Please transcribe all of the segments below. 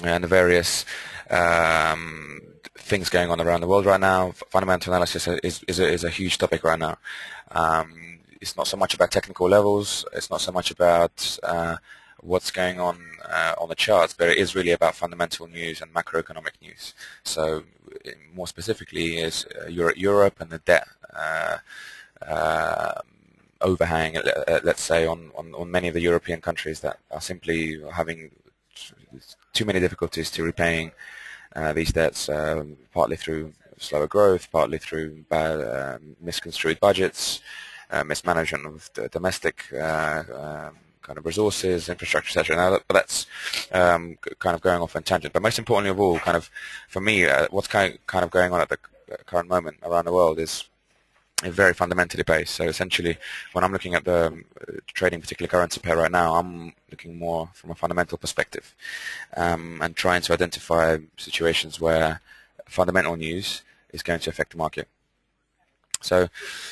and the various um, things going on around the world right now. Fundamental analysis is a huge topic right now. It's not so much about technical levels. It's not so much about what's going on the charts, but it is really about fundamental news and macroeconomic news. So more specifically is Europe and the debt uh, overhang, let's say, on many of the European countries that are simply having too many difficulties to repaying these debts, partly through slower growth, partly through bad, misconstrued budgets, mismanagement of the domestic kind of resources, infrastructure, etc. Now, but that's kind of going off on tangent. But most importantly of all, kind of for me, what's kind of going on at the current moment around the world is very fundamentally based. So essentially, when I'm looking at the trading particular currency pair right now, I'm looking more from a fundamental perspective and trying to identify situations where fundamental news is going to affect the market. So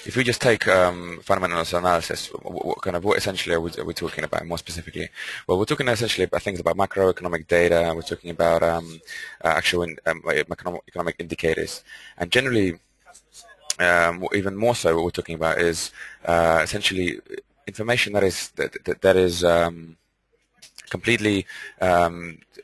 if we just take fundamental analysis, what essentially are we talking about more specifically? Well, we're talking essentially about things about macroeconomic data. We're talking about actual economic indicators, and generally, even more so, what we're talking about is essentially information that is completely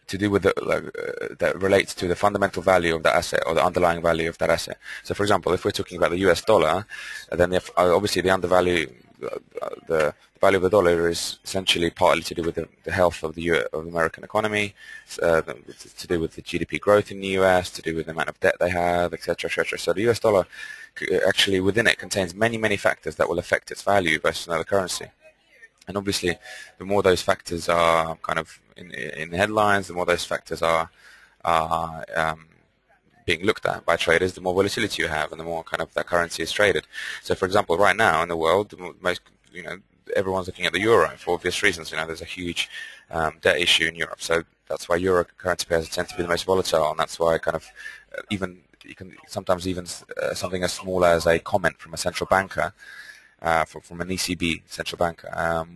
to do with that relates to the fundamental value of the asset or the underlying value of that asset. So, for example, if we're talking about the US dollar, then obviously the value of the dollar is essentially partly to do with the health of the American economy, to do with the GDP growth in the US, to do with the amount of debt they have, etc., etc. So the US dollar actually within it contains many factors that will affect its value versus another currency. And obviously, the more those factors are kind of in the headlines, the more those factors are being looked at by traders, the more volatility you have, and the more kind of that currency is traded. So, for example, right now in the world, everyone's looking at the euro for obvious reasons. There's a huge debt issue in Europe, so that's why euro currency pairs tend to be the most volatile, and that's why kind of even you can sometimes even something as small as a comment from a central banker. From an ECB central bank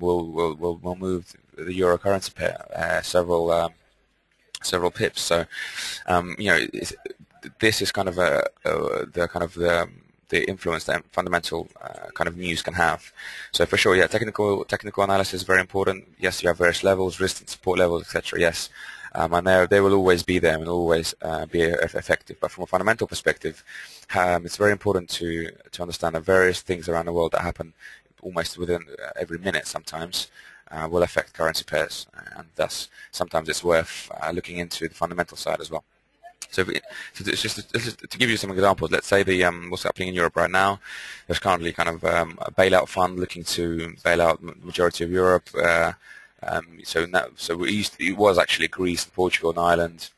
will move the euro currency pair several pips. So this is kind of the influence that fundamental kind of news can have. So for sure, yeah, technical analysis is very important. Yes, you have various levels, risk and support levels, etc. Yes. And they will always be there and always be effective. But from a fundamental perspective, it's very important to understand that various things around the world that happen almost within every minute sometimes will affect currency pairs, and thus sometimes it's worth looking into the fundamental side as well. So, it's just to give you some examples, let's say what's happening in Europe right now. There's currently kind of a bailout fund looking to bail out the majority of Europe. It was actually Greece, Portugal, and Ireland,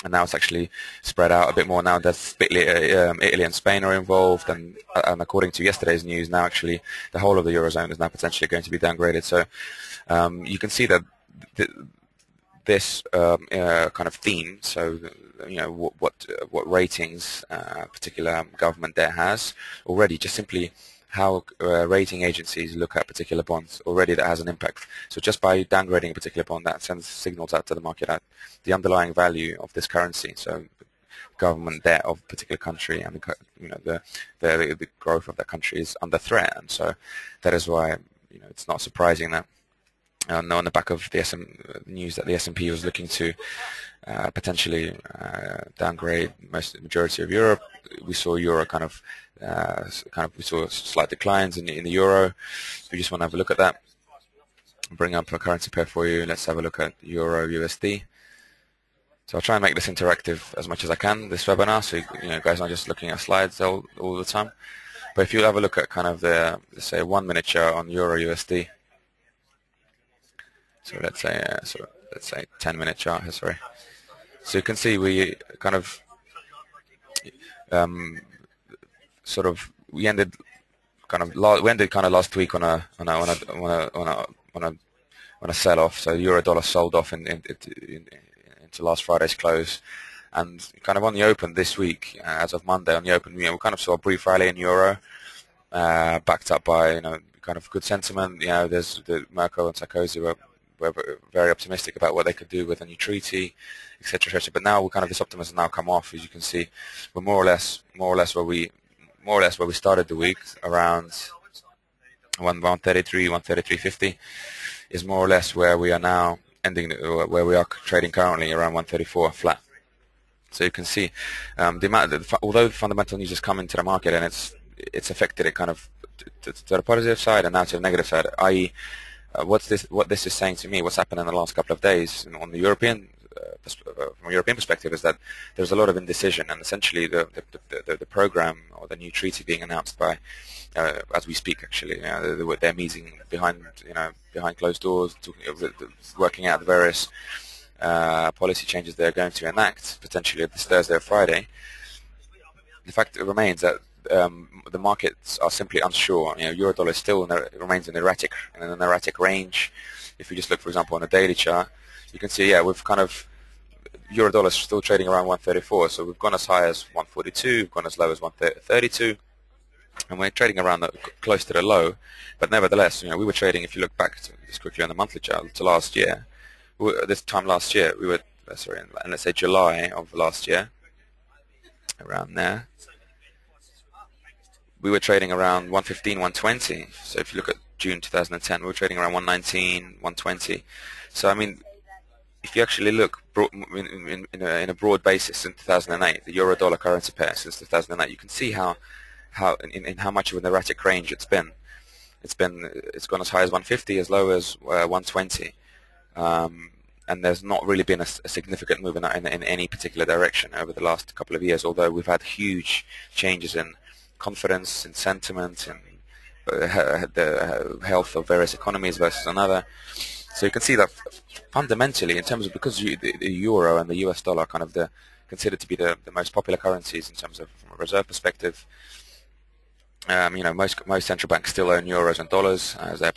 and now it's actually spread out a bit more. Now there's Italy and Spain are involved, and according to yesterday's news, now actually the whole of the eurozone is now potentially going to be downgraded. So you can see that this kind of theme. So what ratings a particular government debt has already, just simply how rating agencies look at particular bonds, already that has an impact. So just by downgrading a particular bond, that sends signals out to the market that the underlying value of this currency, so government debt of a particular country, and the growth of that country is under threat. And so that is why it's not surprising that on the back of the news that the S&P was looking to potentially downgrade majority of Europe, we saw euro we saw slight declines in the euro. If you just want to have a look at that, I'll bring up a currency pair for you. Let's have a look at euro USD. So I'll try and make this interactive as much as I can, this webinar, so guys aren't just looking at slides all the time. But if you have a look at kind of the, let's say, 1 minute chart on euro USD. So let's say 10-minute chart here, sorry. So you can see we kind of we ended kind of last week on a sell-off. So euro dollar sold off into last Friday's close, and kind of on the open this week, as of Monday on the open, we kind of saw a brief rally in euro, backed up by kind of good sentiment. There's the Merkel and Sarkozy were were very optimistic about what they could do with a new treaty, etc., etc. But now this optimism now come off. As you can see, we're more or less where we started the week, around 133, 133.50 is more or less where we are now ending, where we are trading currently, around 134 flat. So you can see the amount although the fundamental news has come into the market and it's affected it kind of to the positive side and now to the negative side, i.e. What this is saying to me, what's happened in the last couple of days on the European from a European perspective, is that there's a lot of indecision, and essentially the program or the new treaty being announced by as we speak, actually, they're meeting behind closed doors, working out the various policy changes they're going to enact potentially this Thursday or Friday. The fact remains that the markets are simply unsure. Eurodollar still remains in an erratic range. If you just look, for example, on a daily chart, you can see, we've Eurodollar is still trading around 134. So we've gone as high as 142, we've gone as low as 132, and we're trading around close to the low. But nevertheless, we were trading. If you look back just quickly on the monthly chart to last year, this time last year, we were and let's say July of last year, around there, we were trading around 115, 120. So if you look at June 2010, we were trading around 119, 120. So I mean, if you actually look in a broad basis since 2008, the euro-dollar currency pair since 2008, you can see how much of an erratic range it's been. It's gone as high as 150, as low as 120, and there's not really been a significant movement in any particular direction over the last couple of years. Although we've had huge changes in confidence, in sentiment, and the health of various economies versus another. So you can see that fundamentally, in terms of, because the euro and the US dollar are kind of considered to be the most popular currencies in terms of from a reserve perspective. Most central banks still own euros and dollars as a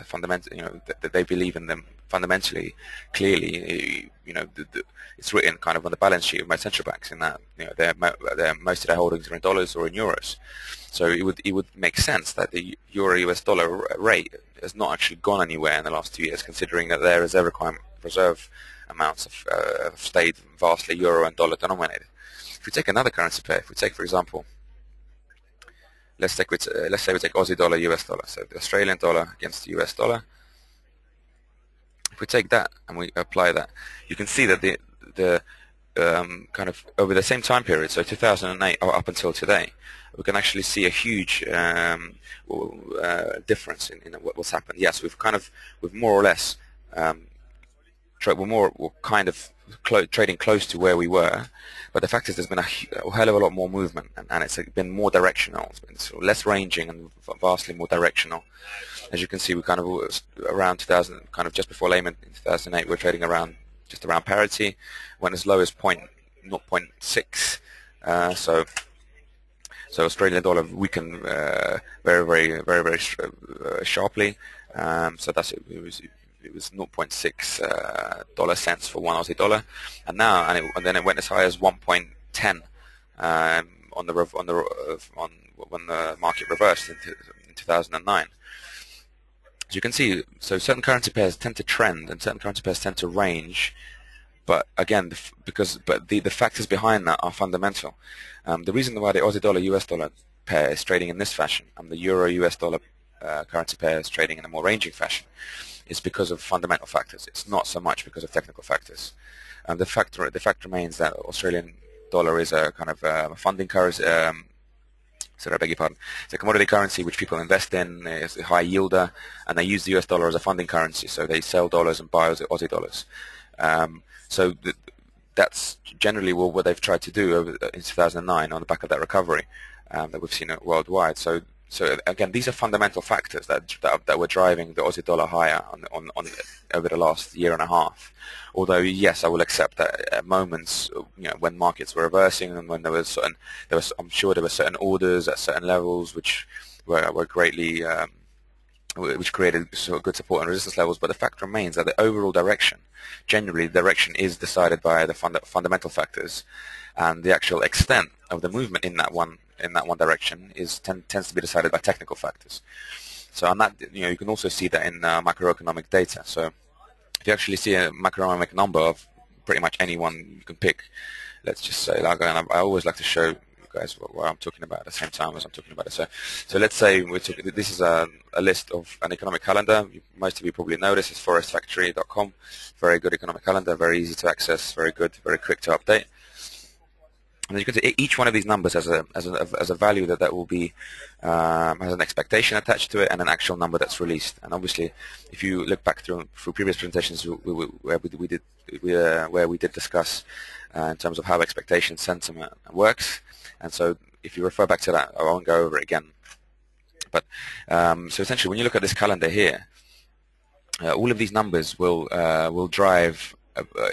fundamental. They believe in them fundamentally. Clearly, it's written kind of on the balance sheet of most central banks in that most of their holdings are in dollars or in euros. So it would make sense that the euro-US dollar rate has not actually gone anywhere in the last 2 years, considering that their reserve amounts have stayed vastly euro and dollar denominated. If we take another currency pair, if we take, for example, let's say we take Aussie dollar, US dollar, so the Australian dollar against the US dollar. If we take that and we apply that, you can see that the kind of over the same time period, so 2008 up until today, we can actually see a huge difference in what's happened. Yes, we've more or less we're kind of trading close to where we were, but the fact is there's been a hell of a lot more movement, and it's been more directional. It's been sort of less ranging and vastly more directional. As you can see, we kind of around 2000, kind of just before Lehman in 2008, we're trading just around parity, went as low as 0.6. So Australian dollar weakened very, very, very, very sharply. So it was 0.6 dollar cents for one Aussie dollar, and then it went as high as 1.10 when the market reversed in 2009. As you can see, so certain currency pairs tend to trend and certain currency pairs tend to range, but again, the factors behind that are fundamental. The reason why the Aussie dollar US dollar pair is trading in this fashion and the euro US dollar currency pair is trading in a more ranging fashion is because of fundamental factors. It's not so much because of technical factors. The fact remains that Australian dollar is a kind of a funding currency. I beg your pardon. It's a commodity currency which people invest in. It's a high yielder, and they use the US dollar as a funding currency. So they sell dollars and buy Aussie dollars. That's generally what they've tried to do in 2009 on the back of that recovery that we've seen worldwide. So again, these are fundamental factors that were driving the Aussie dollar higher on over the last year and a half. Although yes, I will accept that at moments, when markets were reversing and when I'm sure there were certain orders at certain levels which were greatly which created sort of good support and resistance levels. But the fact remains that the overall direction, generally, the direction is decided by the fundamental factors, and the actual extent of the movement in that one direction tends to be decided by technical factors. So on that, you can also see that in macroeconomic data. So if you actually see a macroeconomic number of pretty much anyone you can pick, let's just say, like, and I always like to show you guys what I'm talking about at the same time as I'm talking about it. So let's say this is a list of an economic calendar. Most of you probably know this is forestfactory.com. Very good economic calendar, very easy to access, very good, very quick to update. And as you can see, each one of these numbers has a value that will be has an expectation attached to it and an actual number that's released. And obviously, if you look back through previous presentations where we did discuss in terms of how expectation sentiment works, and so if you refer back to that, I won't go over it again. But so essentially, when you look at this calendar here, all of these numbers will drive.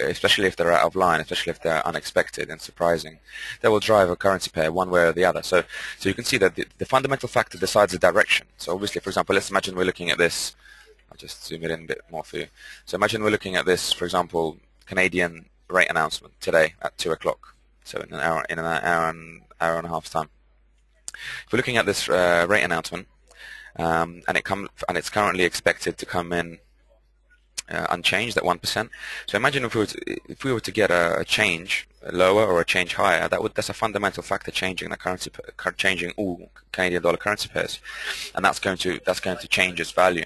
Especially if they're out of line, especially if they're unexpected and surprising, they will drive a currency pair one way or the other. So you can see that the fundamental factor decides the direction. So obviously, for example, let's imagine we're looking at this. I'll just zoom it in a bit more for you. So imagine we're looking at this, for example, Canadian rate announcement today at 2 o'clock. So in an hour and a half's time. If we're looking at this rate announcement, and it's currently expected to come in unchanged at 1%. So imagine if we were to get a change lower or a change higher, that's a fundamental factor changing the currency, changing all Canadian dollar currency pairs, and that's going to change its value.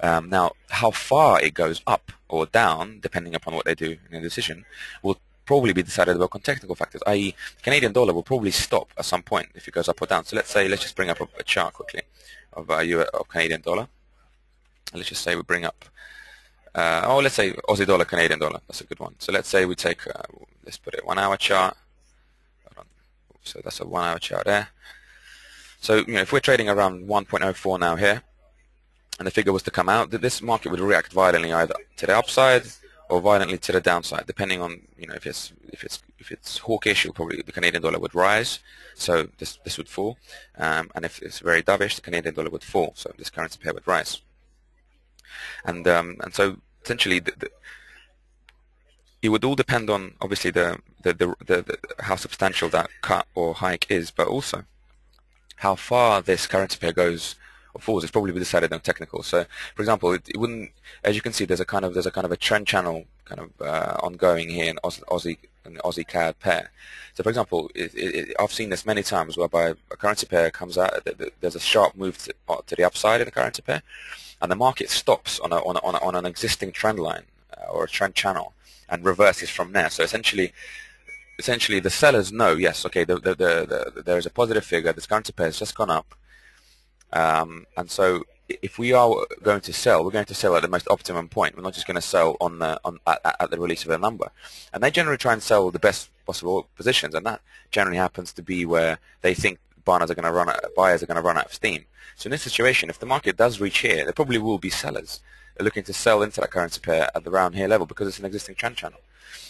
Now, how far it goes up or down, depending upon what they do in the decision, will probably be decided about on technical factors. I.e., the Canadian dollar will probably stop at some point if it goes up or down. So let's just bring up a chart quickly of Canadian dollar. Let's just say we bring up. Let's say Aussie dollar, Canadian dollar. That's a good one. So let's say we take, let's put it 1 hour chart. So that's a 1 hour chart there. So if we're trading around 1.04 now here, and the figure was to come out, this market would react violently either to the upside or violently to the downside, depending on if it's hawkish, the Canadian dollar would rise, so this would fall, and if it's very dovish, the Canadian dollar would fall, so this currency pair would rise. And so essentially, it would all depend on obviously the how substantial that cut or hike is, but also how far this currency pair goes or falls. It's probably decided on technical. So, for example, it wouldn't. As you can see, there's a kind of a trend channel kind of ongoing here in Aussie CAD pair. So, for example, I've seen this many times whereby a currency pair comes out. There's a sharp move to the upside in the currency pair, and the market stops on an existing trend line or a trend channel and reverses from there. So essentially the sellers know, yes, okay, there is a positive figure. This currency pair has just gone up, and so if we are going to sell, we're going to sell at the most optimum point. We're not just going to sell at the release of a number. And they generally try and sell the best possible positions, and that generally happens to be where they think buyers are going to run out of steam. So in this situation, if the market does reach here, there probably will be sellers looking to sell into that currency pair at the round here level because it's an existing trend channel.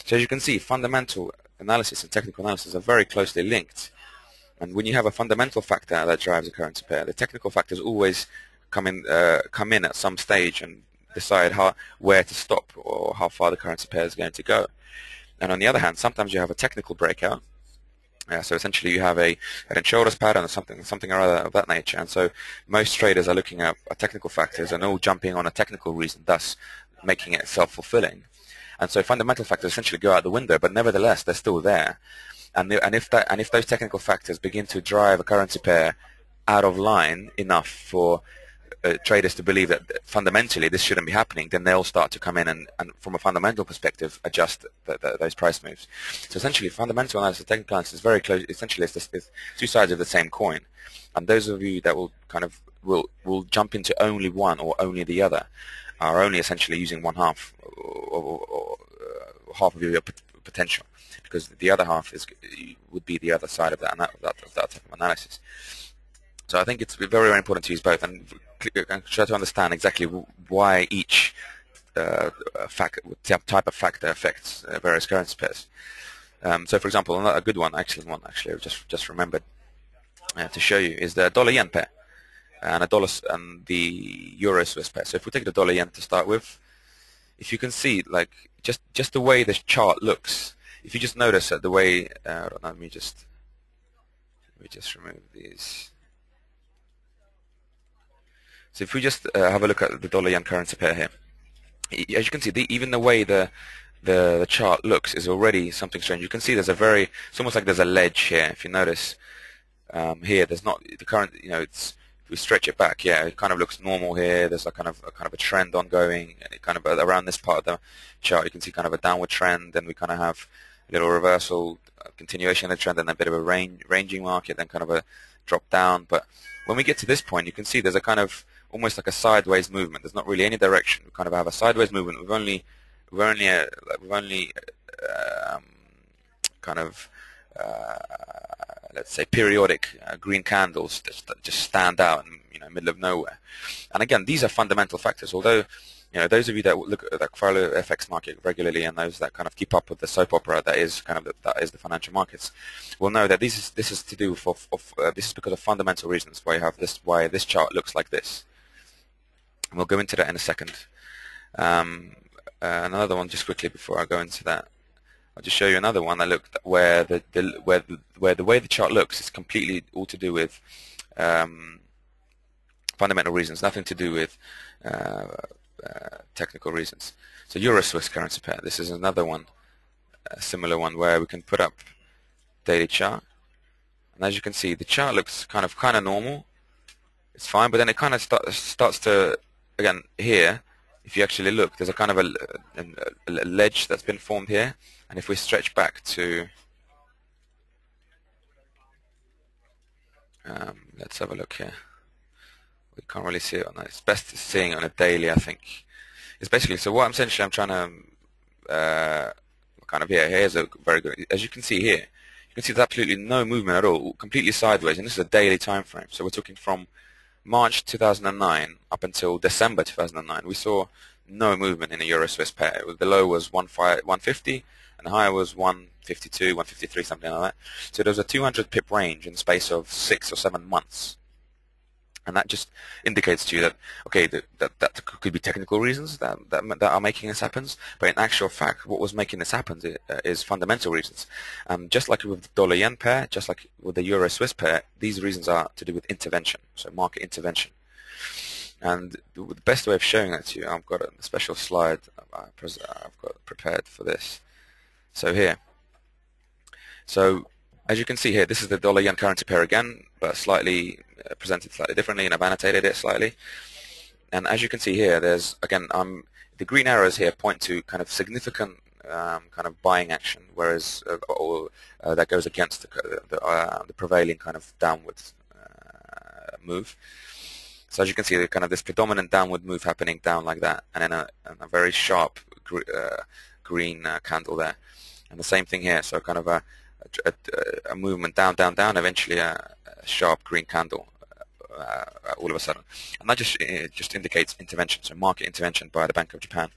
So as you can see, fundamental analysis and technical analysis are very closely linked. And when you have a fundamental factor that drives a currency pair, the technical factors always come in at some stage and decide where to stop or how far the currency pair is going to go. And on the other hand, sometimes you have a technical breakout. So essentially you have a head and shoulders pattern or something or other of that nature. And so most traders are looking at technical factors and all jumping on a technical reason, thus making it self-fulfilling. And so fundamental factors essentially go out the window, but nevertheless they're still there. And if those technical factors begin to drive a currency pair out of line enough for traders to believe that fundamentally this shouldn't be happening, then they'll start to come in and from a fundamental perspective adjust those price moves. So essentially, fundamental analysis and technical analysis is very close. Essentially, it's two sides of the same coin. And those of you that will jump into only one or only the other are only essentially using one half or half of your potential, because the other half would be the other side of that type of analysis. So I think it's very, very important to use both and try to understand exactly why each type of factor affects various currency pairs. So, for example, a good one, excellent one, actually, I've just remembered to show you is the dollar-yen pair and the euro-Swiss pair. So if we take the dollar-yen to start with, if you can see, like just the way this chart looks, if you just notice that the way, let me just remove these. So if we just have a look at the dollar-yen currency pair here, as you can see, even the way the chart looks is already something strange. You can see it's almost like there's a ledge here. If you notice here, there's not the current, it's, if we stretch it back, yeah, it kind of looks normal here. There's a kind of a trend ongoing, and it kind of around this part of the chart, you can see kind of a downward trend, and we kind of have a little reversal, continuation of the trend, and a bit of a ranging market, then kind of a drop down. But when we get to this point, you can see there's a kind of almost like a sideways movement. There's not really any direction. We kind of have a sideways movement. We've only kind of let's say periodic green candles that just stand out in middle of nowhere. And again, these are fundamental factors. Although those of you that follow FX market regularly, and those that kind of keep up with the soap opera that is the financial markets, will know that this is to do this is because of fundamental reasons why this chart looks like this. And we'll go into that in a second. Another one just quickly before I go into that. I'll just show you another one where the way the chart looks is completely all to do with fundamental reasons, nothing to do with technical reasons. So Euro-Swiss currency pair. This is another one, a similar one where we can put up daily chart, and as you can see, the chart looks kind of normal. It's fine, but then it kind of starts to, again here, if you actually look, there's a kind of a ledge that's been formed here. And if we stretch back to, let's have a look here. We can't really see it on that. It's best seeing it on a daily, I think. It's basically, so what I'm trying to kind of here's a very good, as you can see here, you can see there's absolutely no movement at all, completely sideways, and this is a daily time frame. So we're talking from March 2009 up until December 2009. We saw no movement in the Euro-Swiss pair. The low was 150 and the high was 152, 153, something like that. So there was a 200 pip range in the space of 6 or 7 months. And that just indicates to you that, okay, that could be technical reasons that are making this happen, but in actual fact, what was making this happen is fundamental reasons. Just like with the dollar-yen pair, just like with the Euro-Swiss pair, these reasons are to do with intervention, so market intervention. And the best way of showing that to you, I've got a special slide I've got prepared for this. So here, so as you can see here, this is the dollar-yen currency pair again, but presented slightly differently, and I've annotated it slightly. And as you can see here, there's, again, the green arrows here point to kind of significant kind of buying action, whereas that goes against the prevailing kind of downward move. So as you can see, kind of this predominant downward move happening down like that, and then a very sharp green candle there. And the same thing here, so kind of a movement down, down, down, eventually a sharp green candle all of a sudden. And that just indicates intervention, so market intervention by the Bank of Japan.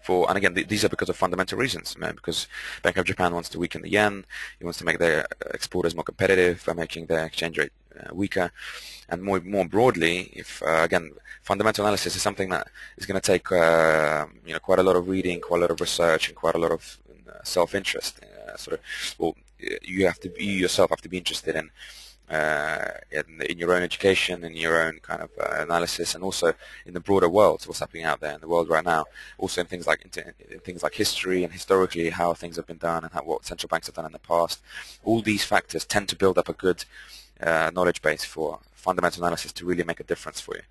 And again, these are because of fundamental reasons, because Bank of Japan wants to weaken the yen, it wants to make their exporters more competitive by making their exchange rate weaker. And more broadly, if again, fundamental analysis is something that is going to take quite a lot of reading, quite a lot of research, and quite a lot of self-interest. You yourself have to be interested in your own education, in your own kind of analysis, and also in the broader world, what's happening out there in the world right now. Also in things like history and historically how things have been done and what central banks have done in the past. All these factors tend to build up a good knowledge base for fundamental analysis to really make a difference for you.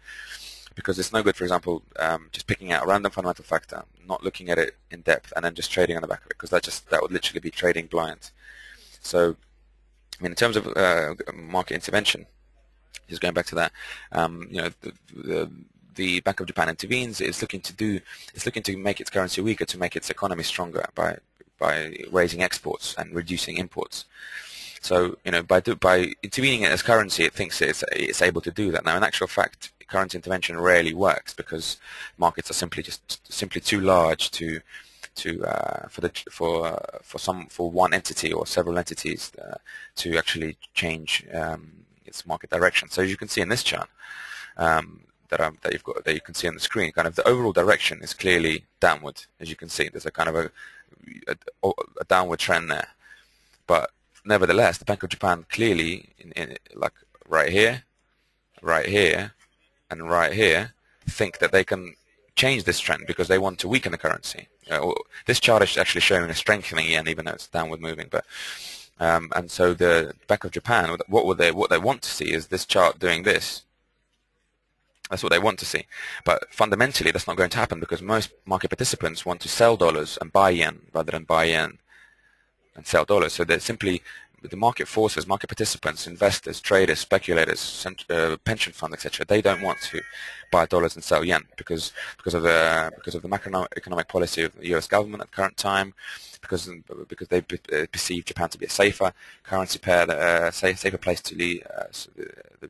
Because it's no good, for example, just picking out a random fundamental factor, not looking at it in depth, and then just trading on the back of it, because that would literally be trading blind. So, I mean, in terms of market intervention, just going back to that, the Bank of Japan intervenes. It's looking to make its currency weaker, to make its economy stronger by raising exports and reducing imports. So, by intervening in its currency, it thinks it's able to do that. Now, in actual fact, currency intervention rarely works because markets are simply too large for one entity or several entities to actually change its market direction. So as you can see in this chart that you can see on the screen, kind of the overall direction is clearly downward. As you can see, there's a kind of a downward trend there. But nevertheless, the Bank of Japan clearly, like right here, and right here, think that they can change this trend because they want to weaken the currency. This chart is actually showing a strengthening yen, even though it's downward moving. But and so the Bank of Japan, what they want to see is this chart doing this. That's what they want to see. But fundamentally, that's not going to happen because most market participants want to sell dollars and buy yen rather than buy yen and sell dollars. So they're simply the market forces, market participants, investors, traders, speculators, pension funds, etc. They don't want to buy dollars and sell yen because of the macroeconomic policy of the U.S. government at the current time, because they perceive Japan to be a safer currency pair, safer place to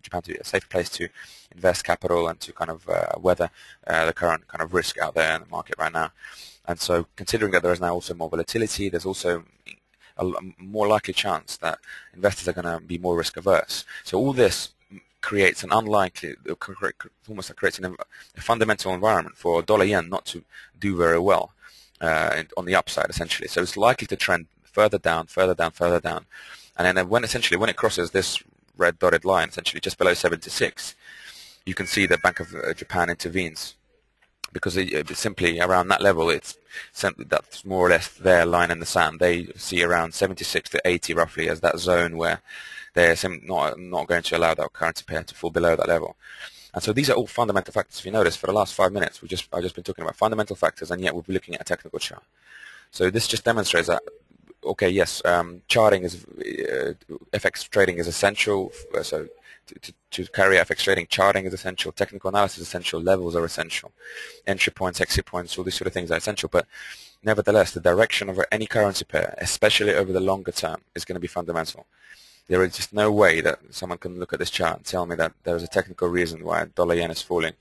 Japan to be a safer place to invest capital and to kind of weather the current kind of risk out there in the market right now. And so, considering that there is now also more volatility, there's also a more likely chance that investors are going to be more risk averse. So all this creates an unlikely, almost like creates a fundamental environment for dollar yen not to do very well on the upside, essentially. So it's likely to trend further down, further down, further down, and then when it crosses this red dotted line, essentially just below 76, you can see that Bank of Japan intervenes. Because simply around that level, that's more or less their line in the sand. They see around 76 to 80 roughly as that zone where they're not going to allow that currency pair to fall below that level. And so these are all fundamental factors. If you notice, for the last 5 minutes, I've just been talking about fundamental factors, and yet we'll be looking at a technical chart. So this just demonstrates that, okay, yes, charting is FX trading is essential. So to carry FX trading, charting is essential, technical analysis is essential, levels are essential, entry points, exit points, all these sort of things are essential. But nevertheless, the direction of any currency pair, especially over the longer term, is going to be fundamental. There is just no way that someone can look at this chart and tell me that there is a technical reason why dollar yen is falling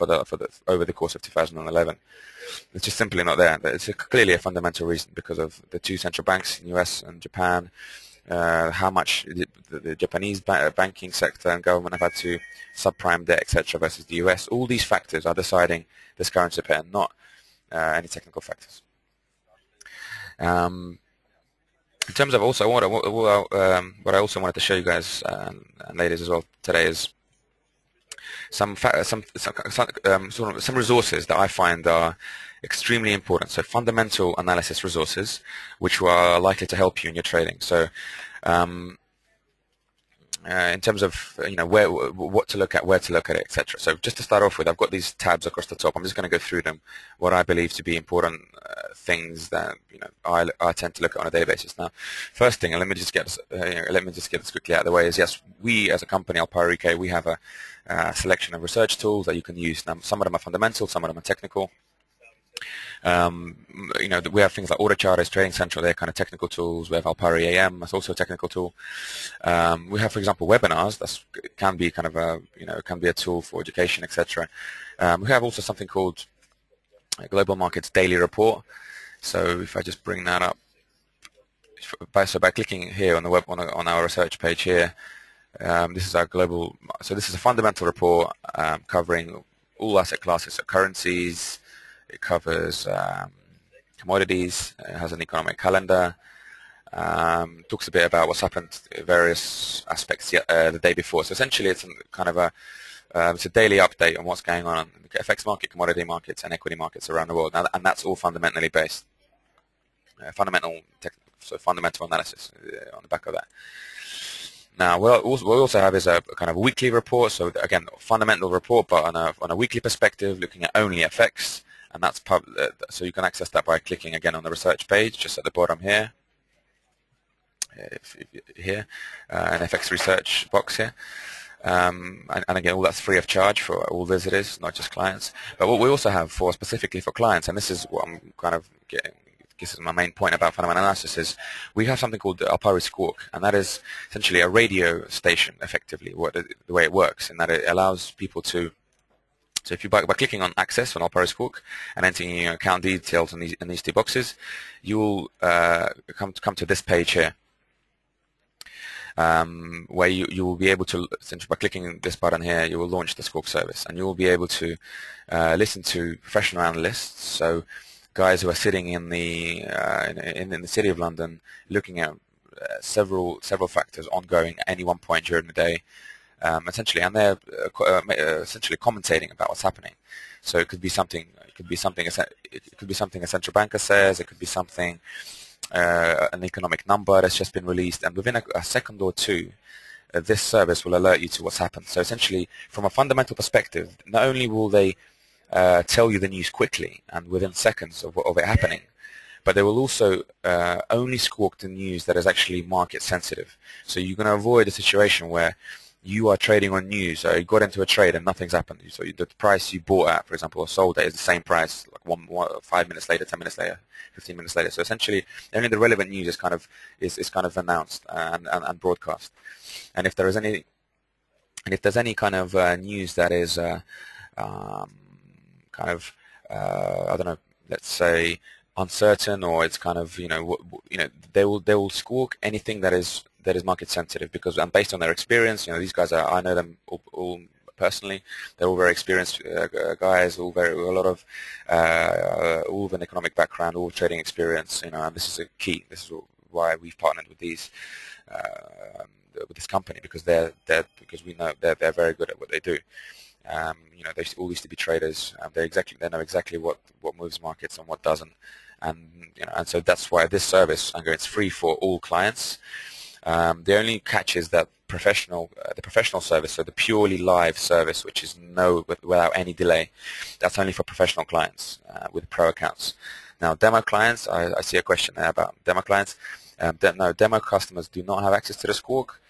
over the course of 2011. It's just simply not there. It's clearly a fundamental reason because of the two central banks in US and Japan. How much the Japanese banking sector and government have had to subprime debt, etc., versus the US. All these factors are deciding this currency pair, not any technical factors. In terms of also what I also wanted to show you guys and ladies as well today is some resources that I find are extremely important. So fundamental analysis resources, which are likely to help you in your trading. So in terms of what to look at, where to look at it, etc. So just to start off with, I've got these tabs across the top. I'm just going to go through them, what I believe to be important things that I tend to look at on a daily basis. Now, first thing, and let me just get this quickly out of the way, is yes, we as a company, Alpari UK, we have a selection of research tools that you can use. Now, some of them are fundamental, some of them are technical. We have things like AutoCharters, Trading Central, they're kind of technical tools. We have Alpari AM, that's also a technical tool. We have, for example, webinars. That can be kind of can be a tool for education, etc. We have also something called Global Markets Daily Report. So if I just bring that up, by clicking here on the web on our research page here, this is our global. So this is a fundamental report covering all asset classes, so currencies. It covers commodities. It has an economic calendar. Talks a bit about what's happened in various aspects the day before. So essentially, it's kind of it's a daily update on what's going on in the FX market, commodity markets, and equity markets around the world. Now, and that's all fundamentally based, fundamental analysis on the back of that. Now, what we also have is a kind of a weekly report. So again, fundamental report, but on a weekly perspective, looking at only FX. And that's so you can access that by clicking again on the research page, just at the bottom here. An FX research box here. And again, all that's free of charge for all visitors, not just clients. But what we also have specifically for clients, and this is what I'm kind of getting, this is my main point about fundamental analysis, is we have something called the Alpari Squawk, and that is essentially a radio station, effectively, the way it works, in that it allows people to. So if you by clicking on Access on Alpari Squawk and entering your account details in these two boxes, you will come to this page here, where you will be able to, by clicking this button here, you will launch the Squawk service, and you will be able to listen to professional analysts, so guys who are sitting in the City of London, looking at several factors ongoing at any one point during the day. essentially, and they're essentially commentating about what's happening. So it could be something. It could be something. It could be something a central banker says. It could be something, an economic number that's just been released, and within a second or two, this service will alert you to what's happened. So essentially, from a fundamental perspective, not only will they tell you the news quickly and within seconds of it happening, but they will also only squawk the news that is actually market sensitive. So you're going to avoid a situation where you are trading on news, so you got into a trade and nothing's happened. So the price you bought at, for example, or sold at is the same price like 5 minutes later, 10 minutes later, 15 minutes later. So essentially, only the relevant news is kind of announced and broadcast. And if there is any, and if there's any kind of news that is I don't know, let's say uncertain, or it's kind of they will squawk anything that is market sensitive, because and based on their experience, these guys I know them all personally. They're all very experienced guys, all a lot of all with an economic background, all trading experience, and this is a key. This is why we've partnered with with this company, because because we know they're very good at what they do. They all used to be traders. They know exactly what moves markets and what doesn't, and so that's why this service, it's free for all clients. The only catch is that the professional service, so the purely live service, which is without any delay, that's only for professional clients with pro accounts. Now, demo clients, I see a question there about demo clients. No, demo customers do not have access to the squawk.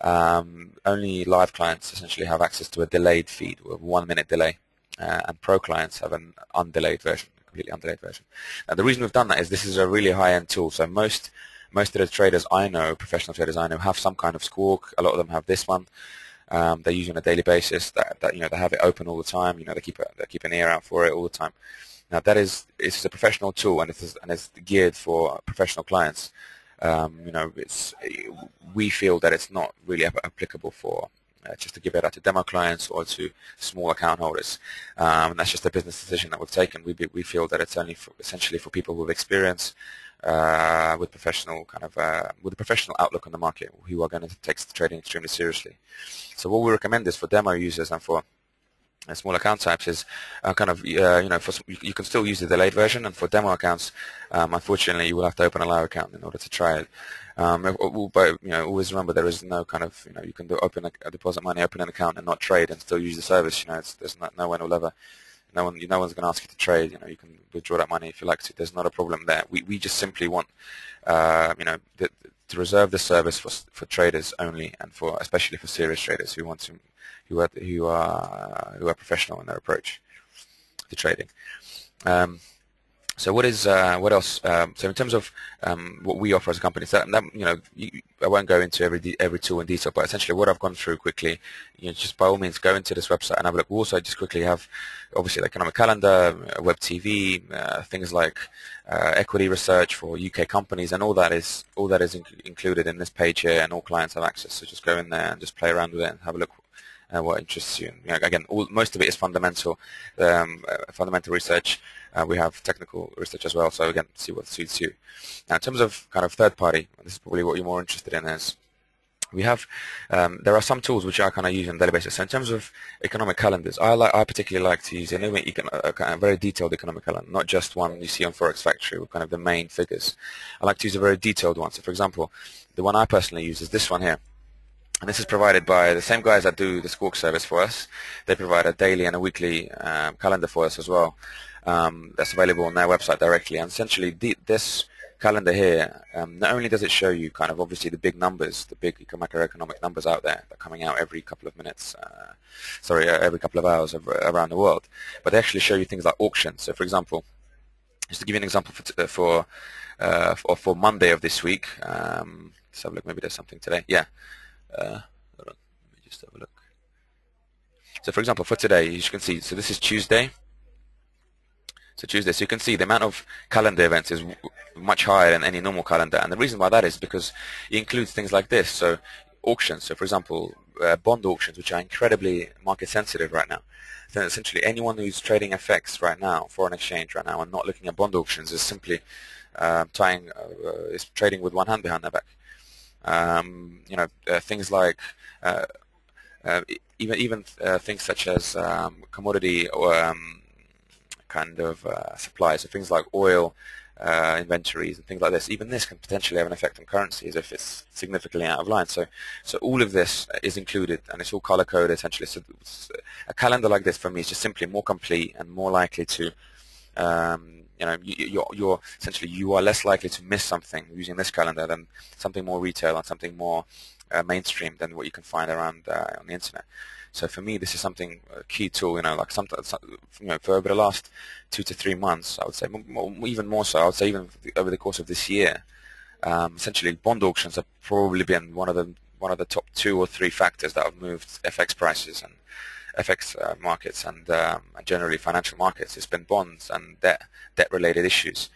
Only live clients essentially have access to a delayed feed with 1 minute delay, and pro clients have an undelayed version, a completely undelayed version. Now, the reason we've done that is this is a really high-end tool. So most of the traders I know, professional traders I know, have some kind of squawk. A lot of them have this one. They use it on a daily basis. That they have it open all the time. They keep an ear out for it all the time. Now, it's a professional tool, and it's geared for professional clients. We feel that it's not really applicable for just to give it out to demo clients or to small account holders. And that's just a business decision that we've taken. We feel that it's only essentially for people with experience, with a professional outlook on the market, who are going to take trading extremely seriously. So what we recommend is for demo users and for small account types is you can still use the delayed version, and for demo accounts, unfortunately, you will have to open a live account in order to try it. But always remember, there is no kind of you can open a deposit money, open an account, and not trade, and still use the service. There's no one will ever. No one's going to ask you to trade. You can withdraw that money if you like to. There's not a problem there. We just simply want to reserve the service for traders only, and especially for serious traders who are professional in their approach to trading. So what else? So in terms of what we offer as a company, I won't go into every tool in detail, but essentially what I've gone through quickly, just by all means go into this website and have a look. We also just quickly have obviously the economic calendar, web TV, things like equity research for UK companies, and all that is included in this page here, and all clients have access. So just go in there and just play around with it and have a look. What interests you. Again, most of it is fundamental research. We have technical research as well, so again, see what suits you. Now, in terms of kind of third party, this is probably what you're more interested in, is we have, there are some tools which I kind of use on a daily basis. So in terms of economic calendars, I particularly like to use a very detailed economic calendar, not just one you see on Forex Factory with kind of the main figures. I like to use a very detailed one. So for example, the one I personally use is this one here. And this is provided by the same guys that do the Squawk service for us. They provide a daily and a weekly calendar for us as well. That's available on their website directly. And essentially, this calendar here, not only does it show you kind of obviously the big numbers, the big macroeconomic numbers out there that are coming out every couple of minutes, every couple of hours around the world, but they actually show you things like auctions. So, for example, just to give you an example for Monday of this week, let's have a look. Maybe there's something today. Yeah. Hold on. Let me just have a look. So, for example, for today, as you can see, so this is Tuesday. So you can see the amount of calendar events is much higher than any normal calendar, and the reason why that is because it includes things like this. So, auctions. So, for example, bond auctions, which are incredibly market sensitive right now. So, essentially, anyone who's trading FX right now, foreign exchange right now, and not looking at bond auctions is simply is trading with one hand behind their back. Things like even things such as commodity or kind of supply, so things like oil inventories and things like this. Even this can potentially have an effect on currencies if it's significantly out of line. So all of this is included, and it's all color coded essentially. So a calendar like this for me is just simply more complete and more likely to you're essentially you are less likely to miss something using this calendar than something more retail and something more mainstream than what you can find around on the internet. So for me, this is something a key tool. Like sometimes, for over the last 2 to 3 months, I would say, even more so. I would say even over the course of this year, essentially, bond auctions have probably been one of the top 2 or 3 factors that have moved FX prices and FX markets and generally financial markets. It's been bonds and debt-related issues.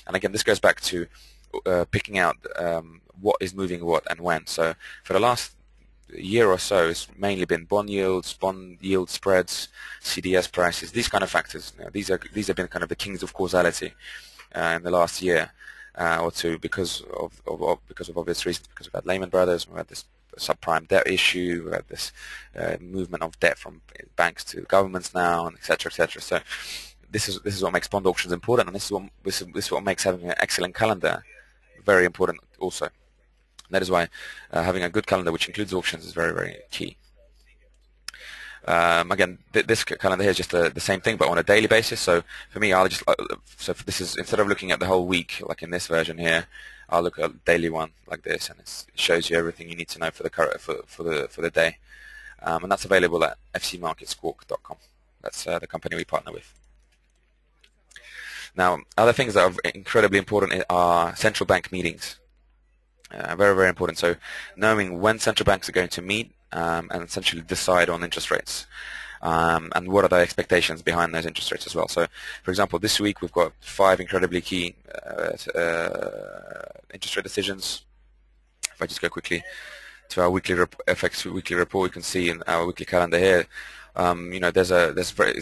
And again, this goes back to picking out what is moving what and when. So for the last year or so, it's mainly been bond yields, bond yield spreads, CDS prices, these kind of factors. These have been kind of the kings of causality in the last year or two because of obvious reasons. Because we've had Lehman Brothers, we've had this subprime debt issue, we had this movement of debt from banks to governments now, and et cetera, et cetera. So this is what makes bond auctions important, and this is what makes having an excellent calendar very important also. That is why having a good calendar which includes auctions is very, very key. Again, this calendar here is just the same thing, but on a daily basis. So for me, this is, instead of looking at the whole week, like in this version here, I'll look at a daily one like this, and it shows you everything you need to know for the day. And that's available at fcmarketsquawk.com. That's the company we partner with. Now, other things that are incredibly important are central bank meetings. Very, very important. So knowing when central banks are going to meet and essentially decide on interest rates and what are the expectations behind those interest rates as well. So, for example, this week we've got 5 incredibly key interest rate decisions. If I just go quickly to our FX weekly report, we can see in our weekly calendar here. There's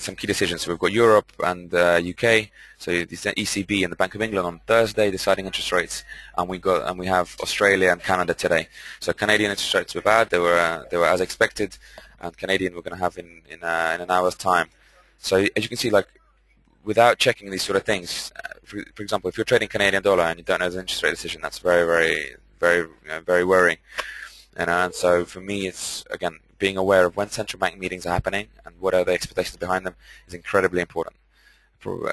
some key decisions. So we've got Europe and UK. So the ECB and the Bank of England on Thursday deciding interest rates, and we have Australia and Canada today. So Canadian interest rates were bad. They were as expected, and Canadian we're going to have in an hour's time. So as you can see, like without checking these sort of things, for example, if you're trading Canadian dollar and you don't know the interest rate decision, that's very, very, very, very worrying. And so for me, it's again being aware of when central bank meetings are happening and what are the expectations behind them is incredibly important. For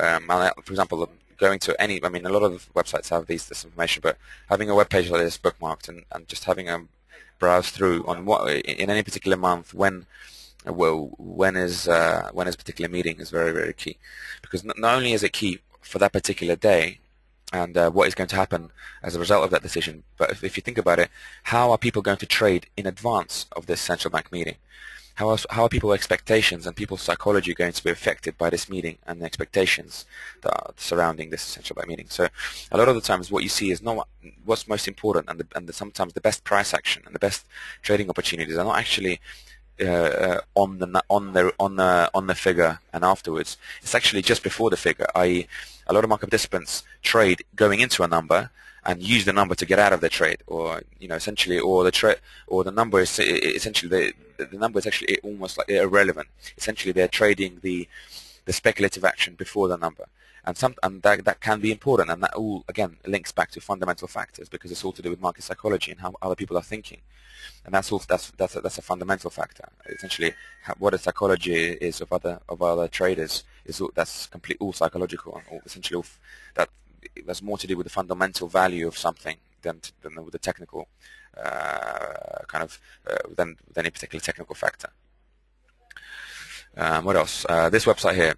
example, going to a lot of websites have this information, but having a web page like this bookmarked and just having a browse through on what in any particular month when is a particular meeting is very, very key, because not only is it key for that particular day and what is going to happen as a result of that decision. But if you think about it, how are people going to trade in advance of this central bank meeting? How are people's expectations and people's psychology going to be affected by this meeting and the expectations that are surrounding this central bank meeting? So a lot of the times what you see is not what's most important, and sometimes the best price action and the best trading opportunities are not actually on the figure and afterwards. It's actually just before the figure, i.e. a lot of market participants trade going into a number and use the number to get out of their trade, or essentially, or the number is essentially the number is actually almost like irrelevant. Essentially, they're trading the speculative action before the number, and that can be important, and that all again links back to fundamental factors because it's all to do with market psychology and how other people are thinking, and that's a fundamental factor. Essentially, what the psychology is of other traders that's all psychological, and essentially that there's more to do with the fundamental value of something than with the technical than any particular technical factor. What else? This website here,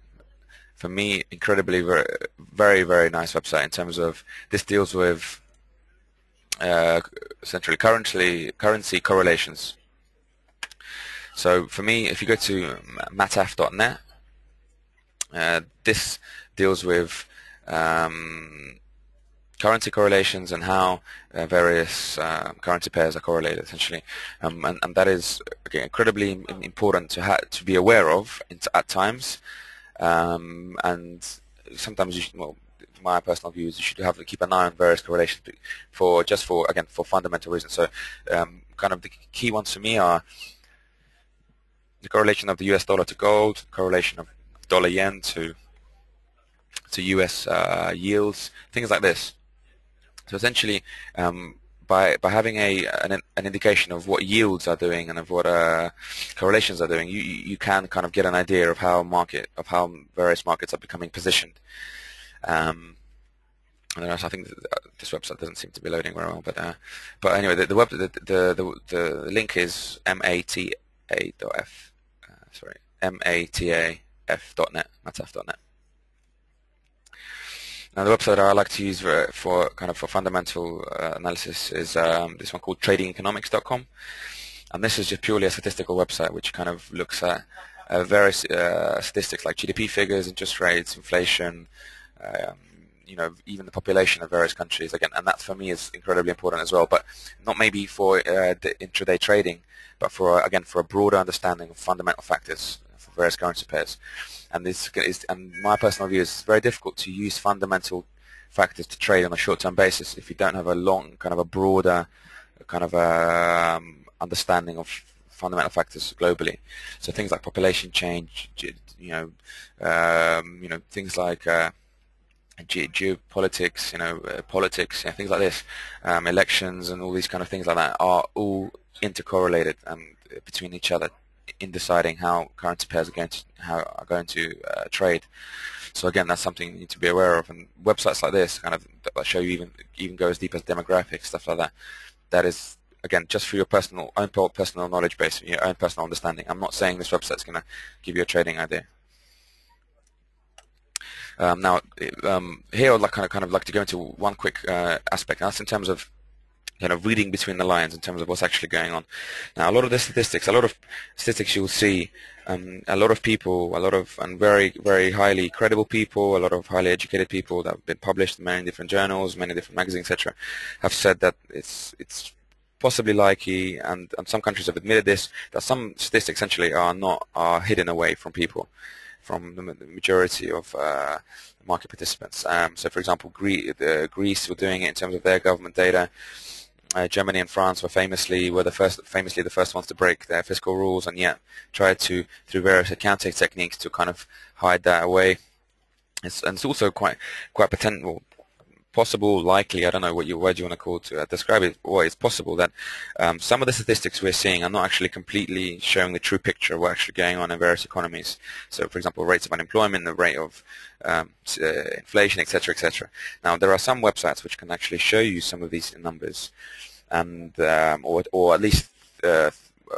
for me, incredibly very, very nice website in terms of this deals with essentially currency correlations. So for me, if you go to mataf.net, this deals with currency correlations and how various currency pairs are correlated, essentially, and that is again, incredibly important to be aware of at times, and sometimes my personal view is you should keep an eye on various correlations for fundamental reasons. So kind of the key ones for me are the correlation of the US dollar to gold, correlation of dollar yen to US yields, things like this. So essentially, by having an indication of what yields are doing and of what correlations are doing, you can kind of get an idea of how various markets are becoming positioned. I think this website doesn't seem to be loading very well, but anyway, the link is mata.f, mataf.net, mataf.net. Now, the website I like to use for fundamental analysis is this one called tradingeconomics.com, and this is just purely a statistical website which kind of looks at various statistics like GDP figures, interest rates, inflation, even the population of various countries. Again, and that for me is incredibly important as well, but not maybe for the intraday trading, but for a broader understanding of fundamental factors for various currency pairs. And my personal view is it's very difficult to use fundamental factors to trade on a short-term basis if you don't have a broader understanding of fundamental factors globally. So things like population change, things like geopolitics, politics, things like this, elections, and all these kind of things like that are all intercorrelated between each other in deciding how currency pairs are going to trade. So again, that's something you need to be aware of. And websites like this that show you even go as deep as demographics, stuff like that. That is, again, just for your own personal knowledge base, your own personal understanding. I'm not saying this website's going to give you a trading idea. Now, here I'd like to go into one quick aspect, and that's in terms of reading between the lines in terms of what's actually going on. Now, a lot of statistics you'll see, a lot of people, and very, very highly credible people, a lot of highly educated people that have been published in many different journals, many different magazines, etc., have said that it's possibly likely, and some countries have admitted this, that some statistics essentially are hidden away from people, from the majority of market participants. So, for example, Greece were doing it in terms of their government data. Germany and France were famously the first ones to break their fiscal rules, and yet tried to, through various accounting techniques, to kind of hide that away. It's also quite possible, likely, I don't know what word you want to call to describe it, or it's possible that some of the statistics we're seeing are not actually completely showing the true picture of what's actually going on in various economies. So, for example, rates of unemployment, the rate of inflation, etc., etc. Now, there are some websites which can actually show you some of these numbers, and or at least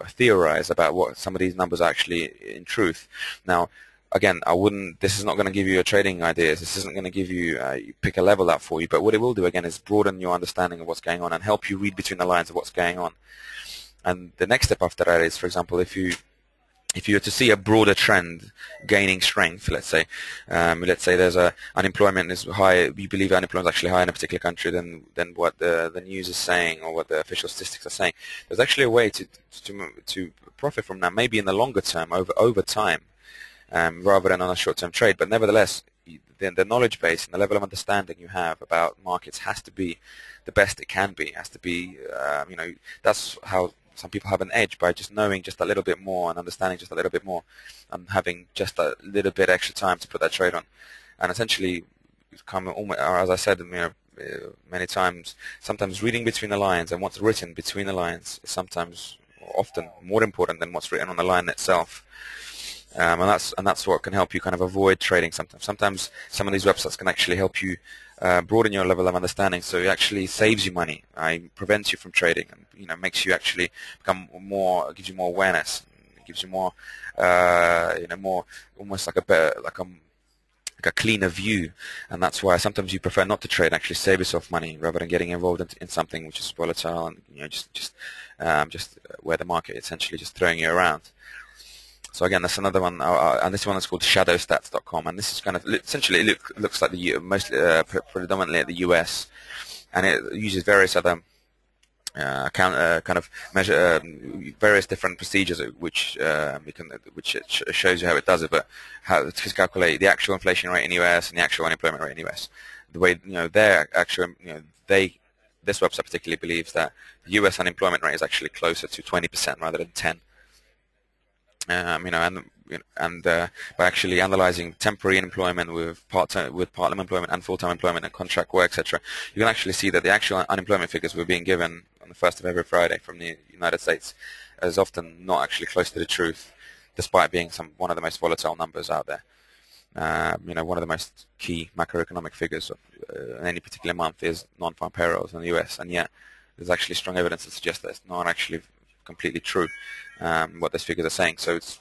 theorize about what some of these numbers are actually in truth. Now, again, this is not going to give you a trading idea. This isn't going to give you, pick a level out for you. But what it will do, again, is broaden your understanding of what's going on and help you read between the lines of what's going on. And the next step after that is, for example, if you were to see a broader trend gaining strength, let's say there's unemployment is high, you believe unemployment is actually high in a particular country than what the news is saying or what the official statistics are saying. There's actually a way to profit from that, maybe in the longer term, over time. Rather than on a short-term trade. But nevertheless, the knowledge base and the level of understanding you have about markets has to be the best it can be. It has to be, that's how some people have an edge, by just knowing just a little bit more and understanding just a little bit more and having just a little bit extra time to put that trade on. And essentially, as I said many times, sometimes reading between the lines and what's written between the lines is often more important than what's written on the line itself. And that's what can help you kind of avoid trading sometimes. Sometimes some of these websites can actually help you broaden your level of understanding, so it actually saves you money, prevents you from trading, and makes you actually gives you more awareness, gives you more, more almost like a cleaner view. And that's why sometimes you prefer not to trade, actually save yourself money rather than getting involved in something which is volatile and just where the market essentially just throwing you around. So again, that's another one, and this one is called shadowstats.com, and this is kind of essentially it looks like predominantly at the US, and it uses various other various different procedures which it shows you how it does it, but how to calculate the actual inflation rate in the US and the actual unemployment rate in the US. The way this website particularly believes that the US unemployment rate is actually closer to 20% rather than 10. By actually analyzing temporary employment with part-time employment and full-time employment and contract work, etc., you can actually see that the actual unemployment figures we're being given on the first of every Friday from the United States is often not actually close to the truth, despite being one of the most volatile numbers out there. One of the most key macroeconomic figures of any particular month is non-farm payrolls in the U.S., and yet there's actually strong evidence to suggest that it's not actually completely true what those figures are saying. So it's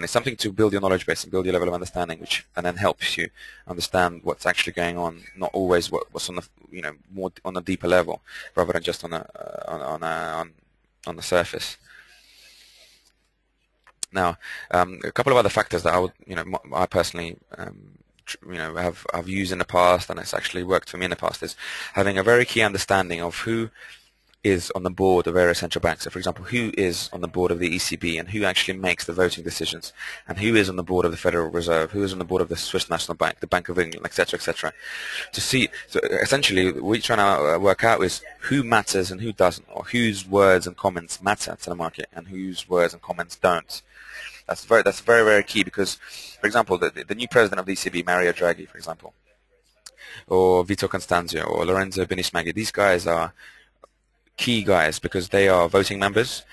something to build your knowledge base and build your level of understanding, and then helps you understand what's actually going on, not always what's on the more on a deeper level, rather than just on the surface. Now, a couple of other factors that I personally, have used in the past, and it's actually worked for me in the past, is having a very key understanding of who is on the board of various central banks. So, for example, who is on the board of the ECB and who actually makes the voting decisions, and who is on the board of the Federal Reserve, who is on the board of the Swiss National Bank, the Bank of England, etc., etc. So essentially, what we're trying to work out is who matters and who doesn't, or whose words and comments matter to the market and whose words and comments don't. That's very, very key because, for example, the new president of the ECB, Mario Draghi, for example, or Vito Constantio, or Lorenzo Benismaghi, these guys are key guys because they are voting members,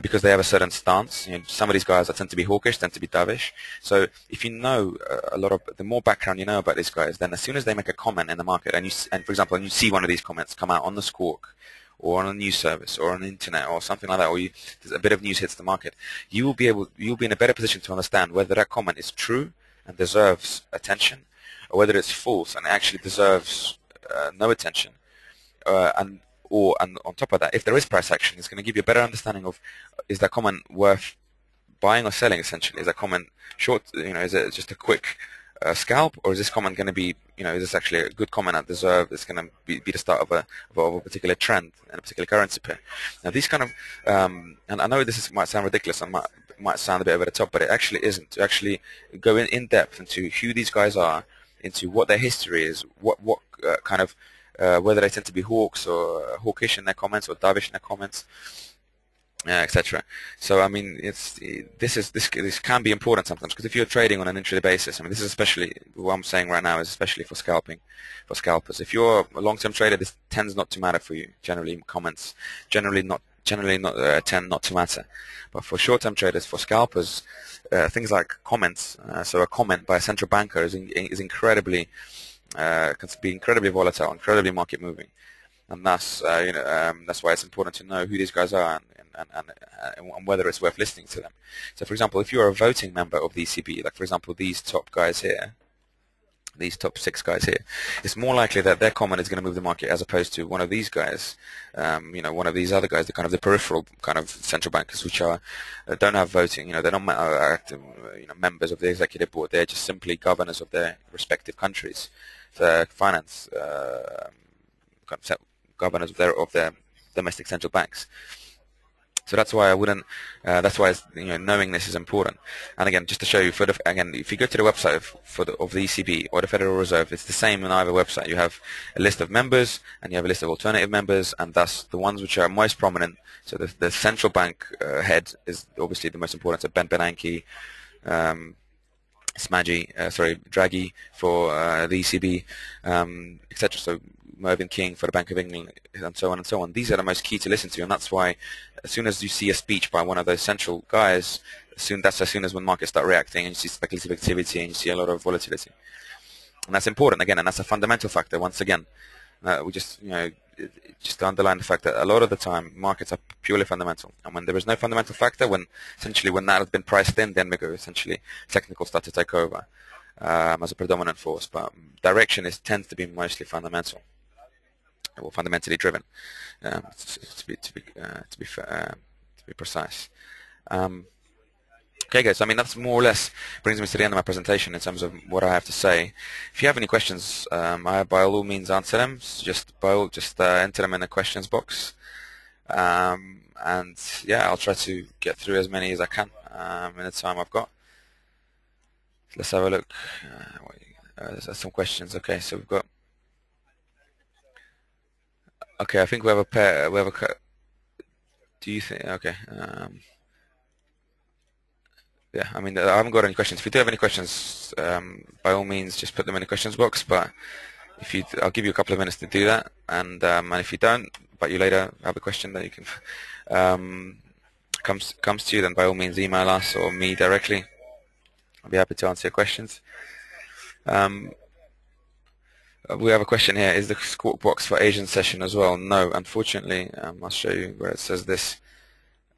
because they have a certain stance. Some of these guys tend to be hawkish, tend to be dovish. So if you know the more background you know about these guys, then as soon as they make a comment in the market, and for example, you see one of these comments come out on the Squawk, or on a news service, or on the internet, or something like that, or a bit of news hits the market, you'll be in a better position to understand whether that comment is true and deserves attention, or whether it's false and actually deserves no attention. And on top of that, if there is price action, it's going to give you a better understanding of, is that comment worth buying or selling, essentially? Is that comment short, is it just a quick scalp, or is this comment going to be, is this actually a good comment that it's going to be the start of a particular trend in a particular currency pair? Now, these kind of, and I know might sound ridiculous and might sound a bit over the top, but it actually isn't. To actually go in depth into who these guys are, into what their history is, what kind of, whether they tend to be hawks or hawkish in their comments or dovish in their comments, etc. So I mean, this can be important sometimes, because if you're trading on an intraday basis, I mean, this is especially what I'm saying right now is especially for scalpers. If you're a long-term trader, this tends not to matter for you. Generally, comments tend not to matter. But for short-term traders, for scalpers, things like comments. So a comment by a central banker is incredibly can be incredibly volatile, incredibly market moving, and that's why it's important to know who these guys are and whether it's worth listening to them. So, for example, if you're a voting member of the ECB, like for example these top guys here, these top 6 guys here, it's more likely that their comment is going to move the market as opposed to one of these guys, one of these other guys, the kind of the peripheral kind of central bankers, which don't have voting. They're not active, members of the executive board. They're just simply governors of their respective countries, the finance governors of their domestic central banks. So that's why I wouldn't. That's why knowing this is important. And again, just to show you, if you go to the website of the ECB or the Federal Reserve, it's the same on either website. You have a list of members and you have a list of alternative members, and thus the ones which are most prominent. So the central bank head is obviously the most important. So Ben Bernanke, Draghi for the ECB, etc. So Mervyn King for the Bank of England, and so on and so on. These are the most key to listen to, and that's why as soon as you see a speech by one of those central guys, that's as soon as when markets start reacting and you see speculative activity and you see a lot of volatility. And that's important, again, and that's a fundamental factor. Once again, we just to underline the fact that a lot of the time markets are purely fundamental, and when there is no fundamental factor, when that has been priced in, then we go technical start to take over as a predominant force. But direction tends to be mostly fundamental, or fundamentally driven, to be precise. Okay, guys. I mean, that's more or less brings me to the end of my presentation in terms of what I have to say. If you have any questions, I by all means answer them. Just enter them in the questions box, and yeah, I'll try to get through as many as I can in the time I've got. Let's have a look. There's some questions. Okay, so we've got. Okay, I think we have a pair. Do you think? Okay. Yeah, I mean, I haven't got any questions. If you do have any questions, by all means, just put them in the questions box. But if you, I'll give you a couple of minutes to do that. And if you don't, but you later have a question that you can um, comes to you, then by all means, email us or me directly. I'll be happy to answer your questions. Um, we have a question here. Is the Squawk box for Asian session as well? No, unfortunately. I'll show you where it says this.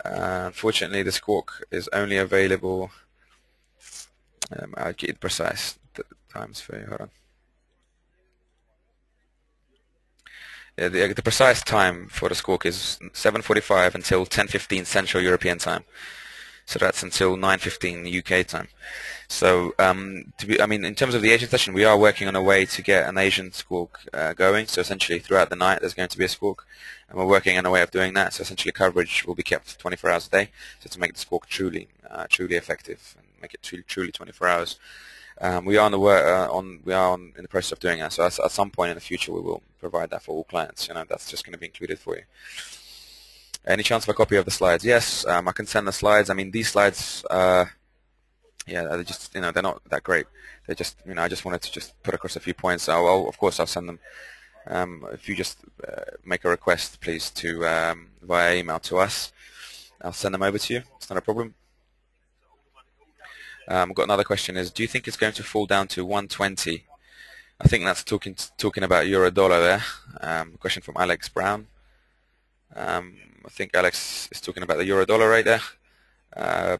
Unfortunately, the Squawk is only available. I'll get it precise times for you. Hold on. Yeah, the precise time for the Squawk is 7:45 until 10:15 Central European time. So that's until 9:15 UK time. So I mean, in terms of the Asian session, we are working on a way to get an Asian Squawk going. So essentially, throughout the night, there's going to be a Squawk, and we're working on a way of doing that. So essentially, coverage will be kept 24 hours a day, so to make the Squawk truly effective and make it truly 24 hours. We are on the in the process of doing that. So at some point in the future, we will provide that for all clients. You know, that's just going to be included for you. Any chance of a copy of the slides? Yes, I can send the slides. I mean, these slides, yeah, they're just, they're not that great. They're just, I just wanted to just put across a few points. Of course, I'll send them. If you just make a request, please, to via email to us, I'll send them over to you. It's not a problem. I've got another question. Do you think it's going to fall down to 120? I think that's talking about euro dollar there. Question from Alex Brown. I think Alex is talking about the euro dollar right there,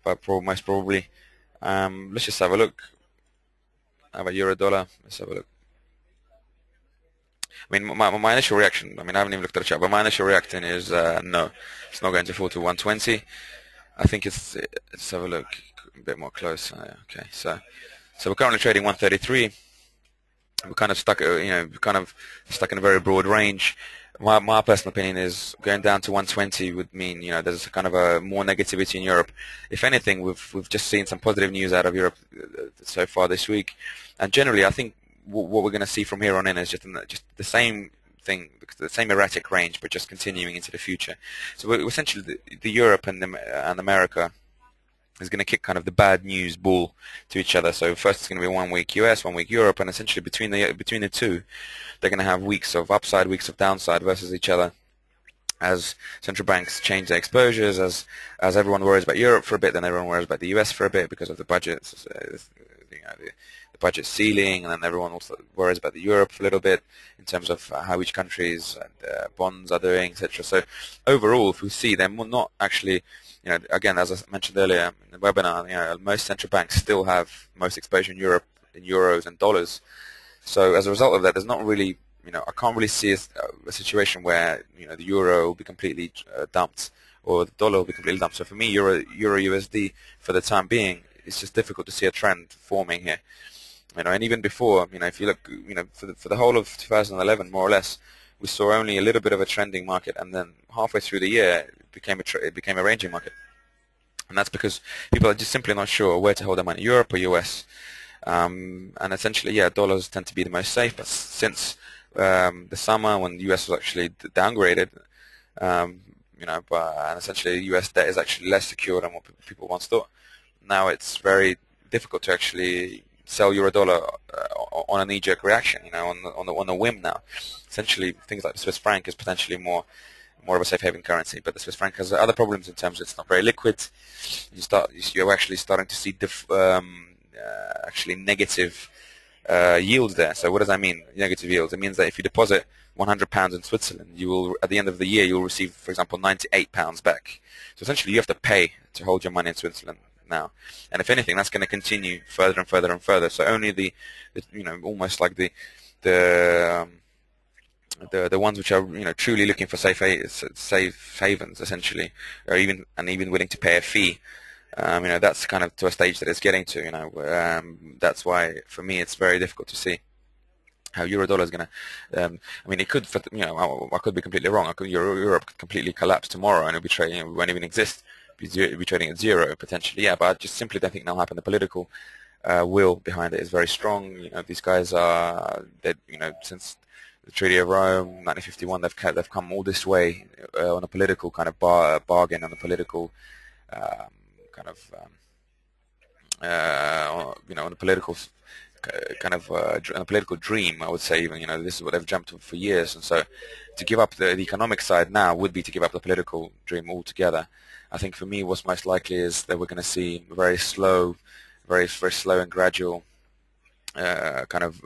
but most probably. Let's just have a look. How about euro dollar? Let's have a look. I mean, my initial reaction, I mean, I haven't even looked at the chart, but my initial reaction is no, it's not going to fall to 120. I think let's have a look a bit more close. Okay, so we're currently trading 133. We're kind of stuck, kind of stuck in a very broad range. My personal opinion is going down to 120 would mean, there's kind of a more negativity in Europe. If anything, we've just seen some positive news out of Europe so far this week, and generally, I think what we're going to see from here on in is just the same thing, the same erratic range, but just continuing into the future. So essentially, the Europe and America is going to kick kind of the bad news ball to each other. So first it's going to be 1 week US, 1 week Europe, and essentially between the two, they're going to have weeks of upside, weeks of downside versus each other, as central banks change their exposures, as everyone worries about Europe for a bit, then everyone worries about the US for a bit because of the budgets, the budget ceiling, and then everyone also worries about the Europe for a little bit in terms of how each country's bonds are doing, etc. So overall, if we see them, we're not actually, again, as I mentioned earlier in the webinar, most central banks still have most exposure in Europe in euros and dollars. So as a result of that, there's not really, I can't really see a situation where, the euro will be completely dumped or the dollar will be completely dumped. So for me, euro USD for the time being, it's just difficult to see a trend forming here. And even before, if you look, for the whole of 2011, more or less, we saw only a little bit of a trending market, and then halfway through the year, it became a ranging market. And that's because people are just simply not sure where to hold their money, Europe or US. And essentially, yeah, dollars tend to be the most safe. But since the summer, when the US was actually downgraded, and essentially US debt is actually less secure than what people once thought. Now it's very difficult to actually sell euro dollar on a knee-jerk reaction, on a whim now. Essentially, things like the Swiss franc is potentially more of a safe haven currency, but the Swiss franc has other problems in terms of it's not very liquid. You're actually starting to see actually negative yields there. So what does that mean? Negative yields. It means that if you deposit £100 in Switzerland, you will, at the end of the year, you'll receive, for example, £98 back. So essentially, you have to pay to hold your money in Switzerland now. And if anything, that's going to continue further and further and further. So only the almost like the ones which are truly looking for safe havens, essentially, or even willing to pay a fee. That's kind of to a stage that it's getting to. That's why for me it's very difficult to see how euro-dollar is going to. It could, I could be completely wrong. Europe could completely collapse tomorrow, and it'll be trading. It won't even exist. It'll be trading at zero potentially. Yeah, but I just simply don't think that'll happen. The political will behind it is very strong. These guys are, since the Treaty of Rome, 1951, they've come all this way on a political kind of bargain, on a political kind of on a political on a political dream, I would say. Even this is what they've dreamt of for years, and so to give up the economic side now would be to give up the political dream altogether. I think for me, what's most likely is that we're going to see very slow, very slow and gradual kind of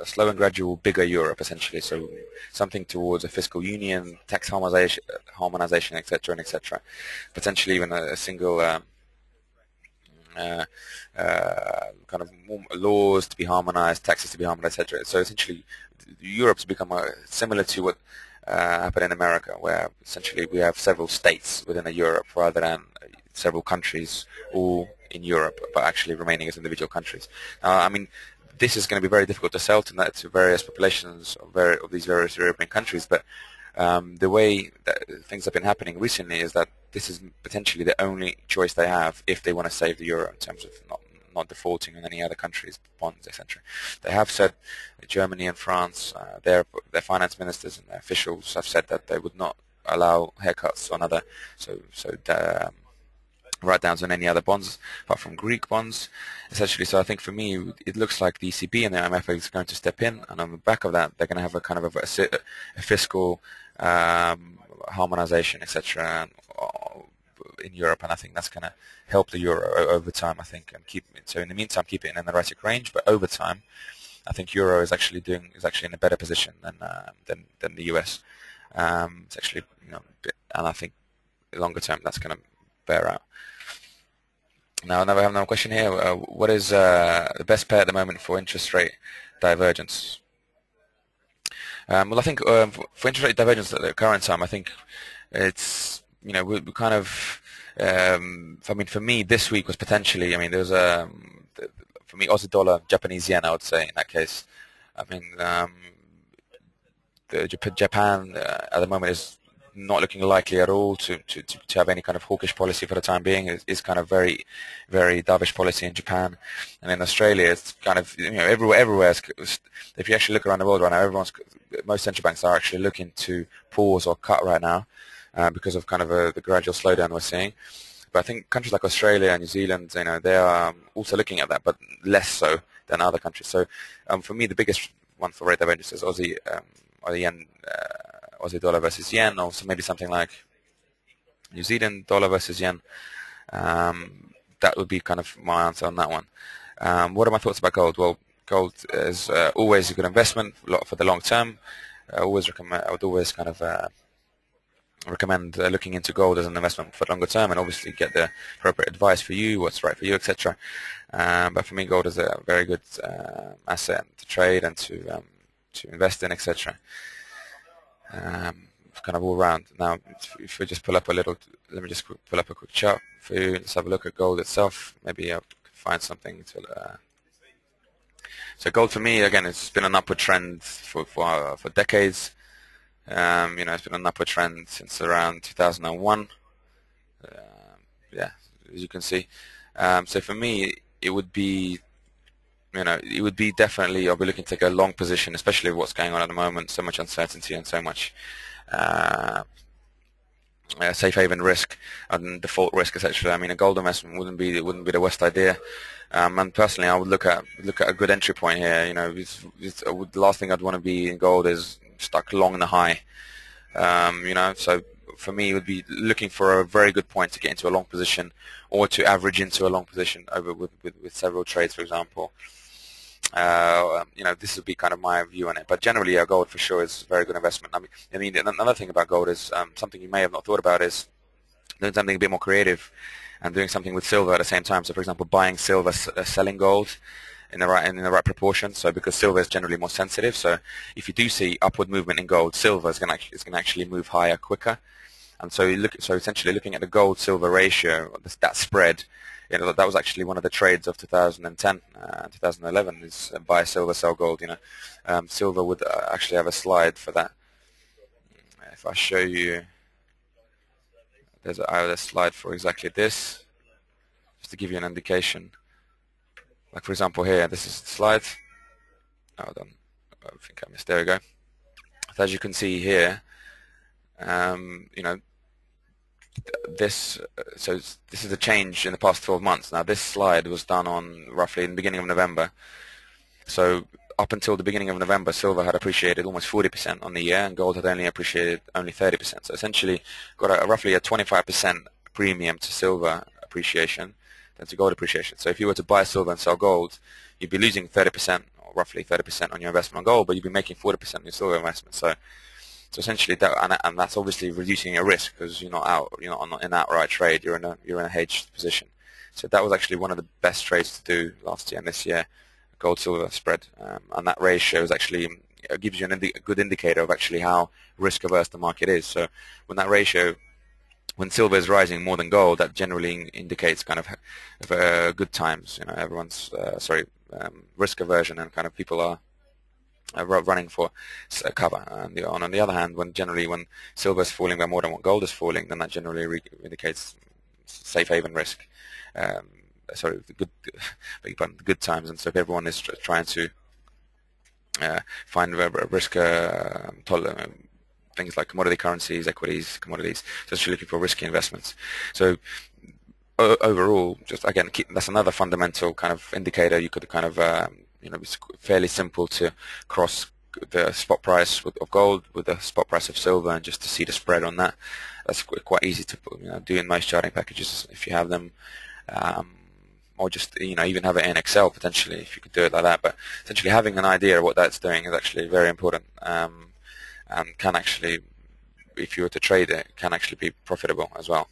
slow and gradual bigger Europe, essentially. So something towards a fiscal union, tax harmonization, etc., and etc. Potentially even a single uh, kind of more laws to be harmonized, taxes to be harmonized, etc. So essentially, Europe's become similar to what happened in America, where essentially we have several states within a Europe rather than several countries all in Europe, but actually remaining as individual countries. I mean, this is going to be very difficult to sell to various populations of these various European countries, but the way that things have been happening recently is that this is potentially the only choice they have if they want to save the euro in terms of not defaulting on any other countries' bonds, etc. They have said that Germany and France, their finance ministers and their officials have said that they would not allow haircuts on other write-downs on any other bonds apart from Greek bonds, essentially. So I think for me, it looks like the ECB and the IMF is going to step in, and on the back of that, they're going to have a kind of a fiscal harmonization, etc. in Europe, and I think that's going to help the euro over time, I think, and keep it. So in the meantime, keep it in the right range, but over time, I think euro is actually in a better position than the US. It's actually, and I think longer term that's going to bear out. Now we have another question here. What is the best pair at the moment for interest rate divergence? Well, I think for interest rate divergence at the current time, I think it's we kind of. I mean, for me, this week was potentially. I mean, there was for me Aussie dollar, Japanese yen. I would say in that case. I mean, Japan at the moment is not looking likely at all to have any kind of hawkish policy for the time being. Is kind of very, very dovish policy in Japan, and in Australia it's kind of everywhere. If you actually look around the world right now, most central banks are actually looking to pause or cut right now because of kind of the gradual slowdown we're seeing. But I think countries like Australia and New Zealand, they are also looking at that, but less so than other countries. So for me, the biggest one for rate divergence is Aussie yen. Aussie dollar versus yen, or maybe something like New Zealand dollar versus yen. That would be kind of my answer on that one. What are my thoughts about gold? Well, gold is always a good investment for the long term. I would always kind of recommend looking into gold as an investment for the longer term, and obviously get the appropriate advice for you, what's right for you, etc. But for me, gold is a very good asset to trade and to invest in, etc. Kind of all round. Now, if we just pull up a little, let me just pull up a quick chart for you. Let's have a look at gold itself. Maybe I can find something to. So gold for me, again, it's been an upward trend for decades. It's been an upward trend since around 2001. Yeah, as you can see. So for me, it would be. It would be definitely, I'll be looking to take a long position, especially with what's going on at the moment, so much uncertainty and so much safe haven risk and default risk, etc. I mean, a gold investment wouldn't be the worst idea. And personally, I would look at a good entry point here. The last thing I'd want to be in gold is stuck long in the high. So for me, it would be looking for a very good point to get into a long position, or to average into a long position over with several trades, for example. This would be kind of my view on it. But generally, gold for sure is a very good investment. I mean, another thing about gold is something you may have not thought about is doing something a bit more creative and doing something with silver at the same time. So, for example, buying silver, selling gold in the right proportion. So, because silver is generally more sensitive, so if you do see upward movement in gold, silver is going to actually move higher quicker. And so essentially looking at the gold-silver ratio, that spread, that was actually one of the trades of 2010, 2011 is buy silver, sell gold. Silver would actually have a slide for that. If I show you, I have a slide for exactly this, just to give you an indication. Like for example here, this is the slide. Hold on, I think I missed. There we go. So as you can see here, this this is a change in the past 12 months. Now this slide was done on roughly in the beginning of November. So up until the beginning of November, silver had appreciated almost 40% on the year, and gold had only appreciated only 30%. So essentially, got roughly a 25% premium to silver appreciation than to gold appreciation. So if you were to buy silver and sell gold, you'd be losing 30% or roughly 30% on your investment on gold, but you'd be making 40% on your silver investment. So essentially, and that's obviously reducing your risk because you're not on an outright trade. You're in a hedged position. So that was actually one of the best trades to do last year and this year, gold silver spread, and that ratio is actually gives you a good indicator of actually how risk averse the market is. So when silver is rising more than gold, that generally indicates kind of good times. Everyone's risk aversion, and kind of people are running for cover. And on the other hand, when silver is falling by more than what gold is falling, then that generally indicates safe haven risk. The good times, and so if everyone is trying to find risk things like commodity currencies, equities, commodities, so it's looking for risky investments. So overall, just again, that's another fundamental kind of indicator. You could kind of it's fairly simple to cross the spot price of gold with the spot price of silver, and just to see the spread on that. That's quite easy to do in most charting packages if you have them. Or just even have it in Excel potentially if you could do it like that. But essentially having an idea of what that's doing is actually very important, and can actually, if you were to trade it, can actually be profitable as well.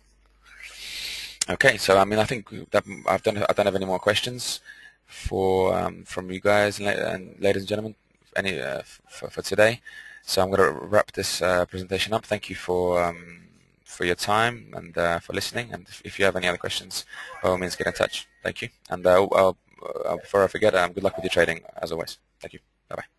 Okay, so I think that I don't have any more questions from you guys and ladies and gentlemen for today. So I'm going to wrap this presentation up. Thank you for your time and for listening. And if you have any other questions, by all means, get in touch. Thank you. And before I forget, good luck with your trading as always. Thank you. Bye-bye.